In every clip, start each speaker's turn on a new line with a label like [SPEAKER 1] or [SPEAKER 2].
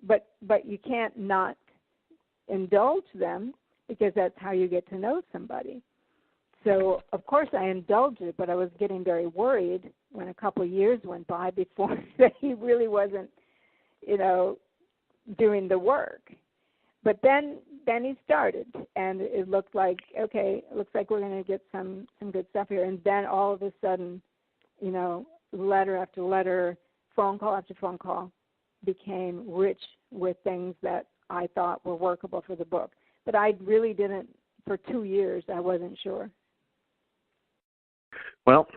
[SPEAKER 1] but you can't not indulge them because that's how you get to know somebody. So, of course, I indulged it, but I was getting very worried when a couple of years went by before that he really wasn't, doing the work. But then he started, and it looked like, okay, it looks like we're going to get some good stuff here. And then all of a sudden, letter after letter, phone call after phone call became rich with things that I thought were workable for the book. But I really didn't, for 2 years, I wasn't sure.
[SPEAKER 2] Well,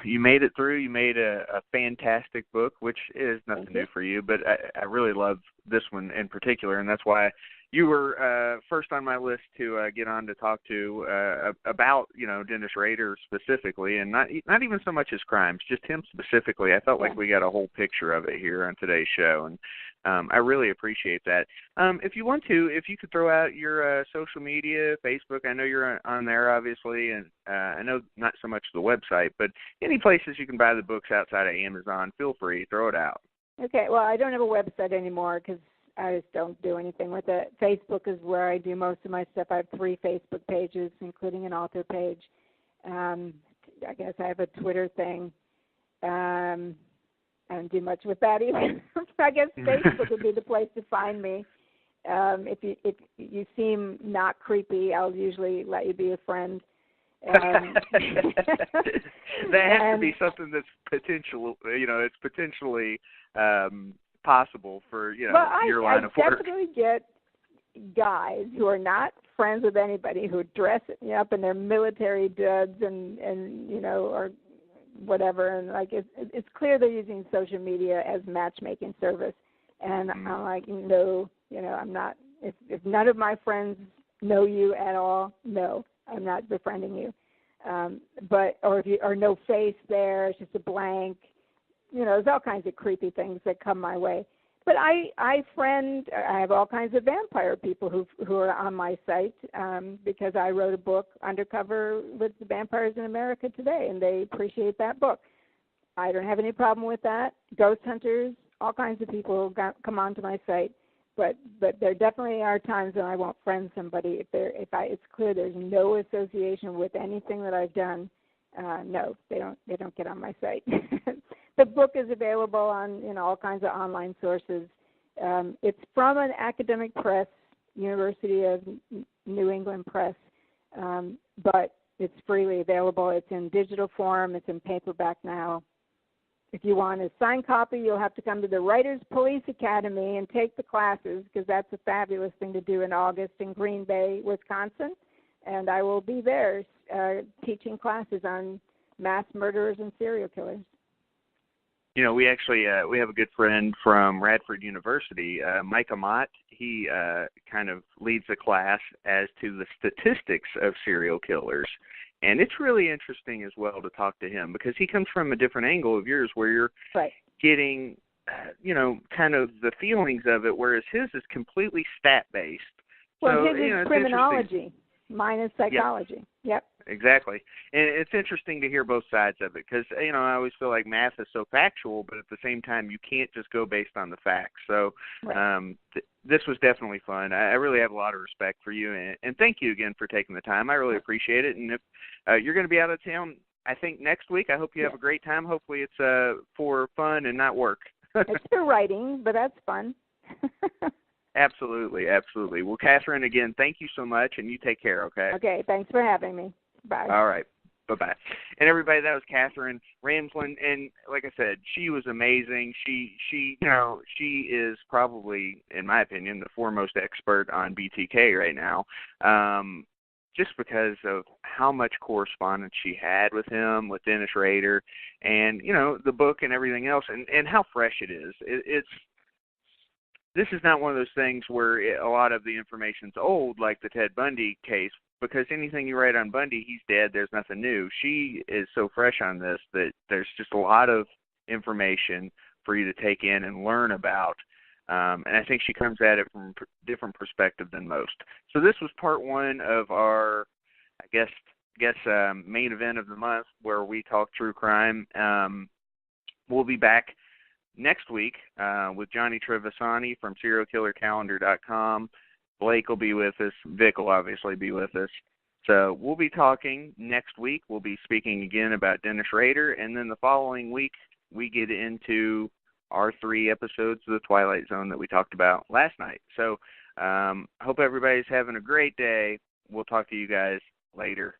[SPEAKER 2] you made it through. You made a fantastic book, which is nothing new for you, but I really love this one in particular, and that's why you were first on my list to get on to talk to about, Dennis Rader specifically, and not even so much his crimes, just him specifically. I felt like we got a whole picture of it here on today's show, and I really appreciate that. If you could throw out your social media, Facebook. I know you're on there, obviously, and I know not so much the website, but any places you can buy the books outside of Amazon, feel free, throw it out.
[SPEAKER 1] Okay, well, I don't have a website anymore because I just don't do anything with it. Facebook is where I do most of my stuff. I have 3 Facebook pages, including an author page. I guess I have a Twitter thing. I don't do much with that either. I guess Facebook would be the place to find me. If you seem not creepy, I'll usually let you be a friend.
[SPEAKER 2] That has to be something that's potential. It's potentially possible for your line of work.
[SPEAKER 1] I definitely get guys who are not friends with anybody who dress me up in their military duds and or whatever, and like it's clear they're using social media as matchmaking service, and I'm like, no, I'm not. If none of my friends know you at all, no, I'm not befriending you. Or if you or no face there, it's just a blank. There's all kinds of creepy things that come my way. But I have all kinds of vampire people who are on my site because I wrote a book undercover with the vampires in America today, and they appreciate that book. I don't have any problem with that. Ghost hunters, all kinds of people come onto my site, but there definitely are times when I won't friend somebody if it's clear there's no association with anything that I've done. No, they don't get on my site. The book is available on all kinds of online sources. It's from an academic press, University of New England Press, but it's freely available. It's in digital form. It's in paperback now. If you want a signed copy, you'll have to come to the Writers Police Academy and take the classes, because that's a fabulous thing to do in August in Green Bay, Wisconsin. And I will be there teaching classes on mass murderers and serial killers.
[SPEAKER 2] We actually we have a good friend from Radford University, Mike Amat. He kind of leads a class as to the statistics of serial killers. And it's really interesting as well to talk to him because he comes from a different angle of yours where you're getting, kind of the feelings of it, whereas his is completely stat-based.
[SPEAKER 1] Well, his is criminology. Mine is psychology. Yep.
[SPEAKER 2] Exactly. And it's interesting to hear both sides of it because, I always feel like math is so factual, but at the same time, you can't just go based on the facts. So this was definitely fun. I really have a lot of respect for you, and thank you again for taking the time. I really appreciate it. And if you're going to be out of town, I think next week, I hope you have a great time. Hopefully it's for fun and not work.
[SPEAKER 1] It's for writing, but that's fun.
[SPEAKER 2] Absolutely, absolutely. Well, Katherine, again, thank you so much, and you take care, okay?
[SPEAKER 1] Okay, thanks for having me. Bye.
[SPEAKER 2] All right. Bye-bye. And everybody, that was Katherine Ramsland, and like I said, she was amazing. She is probably, in my opinion, the foremost expert on B.T.K. right now, just because of how much correspondence she had with him, with Dennis Rader, and, the book and everything else, and how fresh it is. This is not one of those things where a lot of the information's old, like the Ted Bundy case, because anything you write on Bundy, he's dead, there's nothing new. She is so fresh on this that there's just a lot of information for you to take in and learn about. And I think she comes at it from a different perspective than most. So this was part one of our, I guess main event of the month where we talk true crime. We'll be back next week with Johnny Trevisani from SerialKillerCalendar.com. Blake will be with us. Vic will obviously be with us. So we'll be talking next week. We'll be speaking again about Dennis Rader, and then the following week we get into our 3 episodes of The Twilight Zone that we talked about last night. So I hope everybody's having a great day. We'll talk to you guys later.